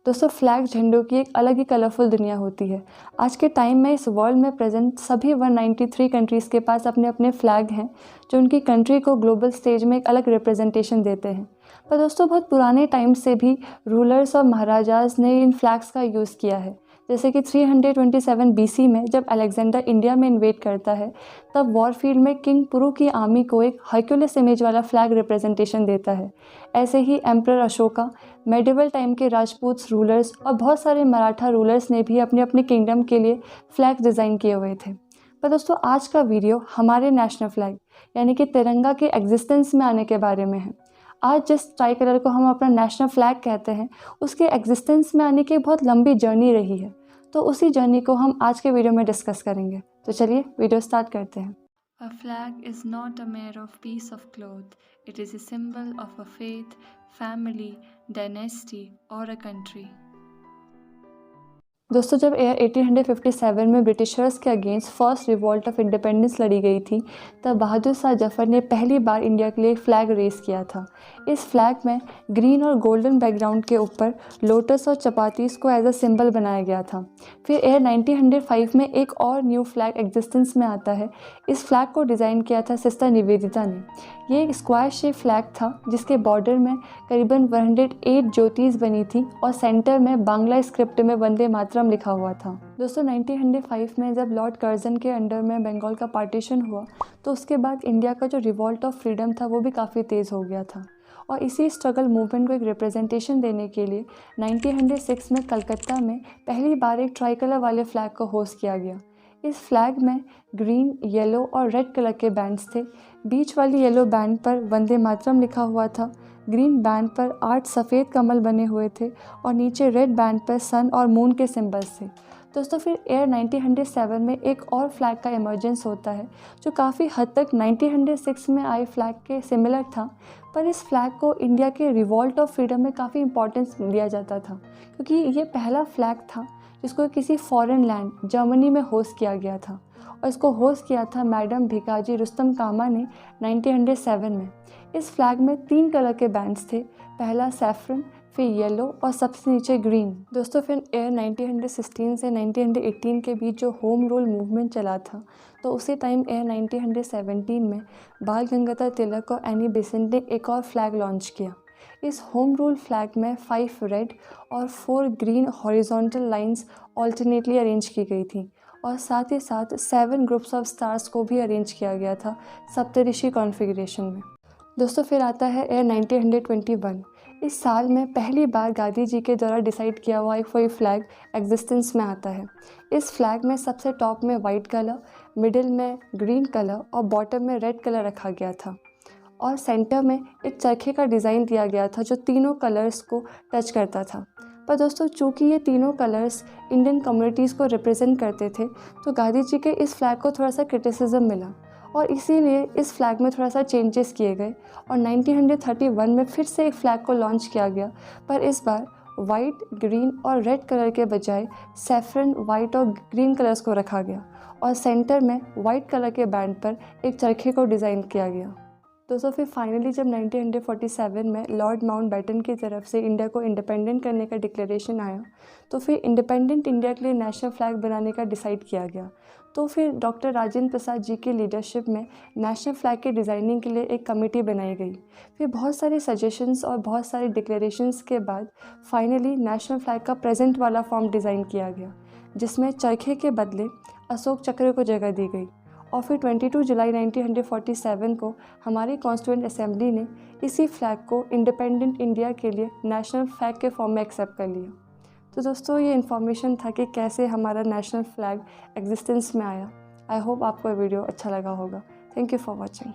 दोस्तों फ्लैग झंडों की एक अलग ही कलरफुल दुनिया होती है। आज के टाइम में इस वर्ल्ड में प्रेजेंट सभी 193 कंट्रीज़ के पास अपने अपने फ्लैग हैं जो उनकी कंट्री को ग्लोबल स्टेज में एक अलग रिप्रेजेंटेशन देते हैं। पर दोस्तों बहुत पुराने टाइम से भी रूलर्स और महाराजाज ने इन फ्लैग्स का यूज़ किया है। जैसे कि 327 BC में जब अलेक्जेंडर इंडिया में इन्वेड करता है तब वॉरफील्ड में किंग पुरु की आर्मी को एक हर्क्यूलिस इमेज वाला फ्लैग रिप्रेजेंटेशन देता है। ऐसे ही एम्परर अशोका, मेडिवल टाइम के राजपूत रूलर्स और बहुत सारे मराठा रूलर्स ने भी अपने अपने किंगडम के लिए फ्लैग डिज़ाइन किए हुए थे। पर दोस्तों आज का वीडियो हमारे नेशनल फ्लैग यानी कि तिरंगा के एग्जिस्टेंस में आने के बारे में है। आज जिस ट्राई कलर को हम अपना नेशनल फ्लैग कहते हैं उसके एग्जिस्टेंस में आने की बहुत लंबी जर्नी रही है, तो उसी जर्नी को हम आज के वीडियो में डिस्कस करेंगे। तो चलिए वीडियो स्टार्ट करते हैं। A flag is not a mere piece of cloth. It is a symbol of a faith, family, dynasty, or a country. दोस्तों जब 1857 में ब्रिटिशर्स के against first revolt of independence लड़ी गई थी तब बहादुर शाह जफर ने पहली बार इंडिया के लिए फ्लैग रेस किया था। इस फ्लैग में ग्रीन और गोल्डन बैकग्राउंड के ऊपर लोटस और चपातीस को एज अ सिंबल बनाया गया था। फिर 1905 में एक और न्यू फ्लैग एग्जिस्टेंस में आता है। इस फ्लैग को डिज़ाइन किया था सिस्टर निवेदिता ने। ये एक स्क्वायर शेप फ्लैग था जिसके बॉर्डर में करीबन 108 ज्योतिस बनी थी और सेंटर में बांग्ला स्क्रिप्ट में वंदे मातरम लिखा हुआ था। दोस्तों 1905 में जब लॉर्ड कर्जन के अंडर में बंगाल का पार्टीशन हुआ तो उसके बाद इंडिया का जो रिवॉल्ट ऑफ फ्रीडम था वो भी काफ़ी तेज़ हो गया था और इसी स्ट्रगल मूवमेंट को एक रिप्रेजेंटेशन देने के लिए 1906 में कलकत्ता में पहली बार एक ट्राई कलर वाले फ्लैग को होस्ट किया गया। इस फ्लैग में ग्रीन, येलो और रेड कलर के बैंड्स थे। बीच वाली येलो बैंड पर वंदे मातरम लिखा हुआ था, ग्रीन बैंड पर 8 सफ़ेद कमल बने हुए थे और नीचे रेड बैंड पर सन और मून के सिंबल्स थे। दोस्तों फिर 1907 में एक और फ्लैग का इमर्जेंस होता है जो काफ़ी हद तक 1906 में आए फ्लैग के सिमिलर था, पर इस फ्लैग को इंडिया के रिवॉल्ट ऑफ फ्रीडम में काफ़ी इंपॉर्टेंस दिया जाता था क्योंकि ये पहला फ्लैग था जिसको किसी फॉरेन लैंड जर्मनी में होस्ट किया गया था और इसको होस्ट किया था मैडम भिकाजी रुस्तम कामा ने 1907 में। इस फ्लैग में 3 कलर के बैंड्स थे, पहला सैफरन, फिर येलो और सबसे नीचे ग्रीन। दोस्तों फिर 1916 से 1918 के बीच जो होम रूल मूवमेंट चला था तो उसी टाइम 1917 में बाल गंगाधर तिलक और एनी बेसेंट ने एक और फ्लैग लॉन्च किया। इस होम रूल फ्लैग में 5 रेड और 4 green horizontal lines alternately arrange की गई थी और साथ ही साथ 7 ग्रुप्स ऑफ स्टार्स को भी अरेंज किया गया था सप्तऋषि कॉन्फ़िगरेशन में। दोस्तों फिर आता है 1921। इस साल में पहली बार गांधी जी के द्वारा डिसाइड किया हुआ एक कोई फ्लैग एग्जिस्टेंस में आता है। इस फ्लैग में सबसे टॉप में वाइट कलर, मिडिल में ग्रीन कलर और बॉटम में रेड कलर रखा गया था और सेंटर में एक चरखे का डिज़ाइन दिया गया था जो तीनों कलर्स को टच करता था। पर दोस्तों चूँकि ये तीनों कलर्स इंडियन कम्युनिटीज़ को रिप्रेजेंट करते थे तो गांधी जी के इस फ्लैग को थोड़ा सा क्रिटिसिज्म मिला और इसीलिए इस फ्लैग में थोड़ा सा चेंजेस किए गए और 1931 में फिर से एक फ्लैग को लॉन्च किया गया, पर इस बार वाइट, ग्रीन और रेड कलर के बजाय सैफरन, वाइट और ग्रीन कलर्स को रखा गया और सेंटर में वाइट कलर के बैंड पर एक चरखे को डिज़ाइन किया गया। दोस्तों फिर फाइनली जब 1947 में लॉर्ड माउंटबेटन की तरफ से इंडिया को इंडिपेंडेंट करने का डिक्लेरेशन आया तो फिर इंडिपेंडेंट इंडिया के लिए नेशनल फ्लैग बनाने का डिसाइड किया गया। तो फिर डॉक्टर राजेंद्र प्रसाद जी की लीडरशिप में नेशनल फ्लैग की डिज़ाइनिंग के लिए एक कमेटी बनाई गई। फिर बहुत सारे सजेशंस और बहुत सारे डिक्लेरेशंस के बाद फाइनली नेशनल फ्लैग का प्रेजेंट वाला फॉर्म डिज़ाइन किया गया जिसमें चरखे के बदले अशोक चक्र को जगह दी गई और फिर 22 जुलाई 1947 को हमारी कॉन्स्टिट्यूएंट असेंबली ने इसी फ्लैग को इंडिपेंडेंट इंडिया के लिए नेशनल फ्लैग के फॉर्म में एक्सेप्ट कर लिया। तो दोस्तों ये इन्फॉर्मेशन था कि कैसे हमारा नेशनल फ्लैग एग्जिस्टेंस में आया। आई होप आपको ये वीडियो अच्छा लगा होगा। Thank you for watching.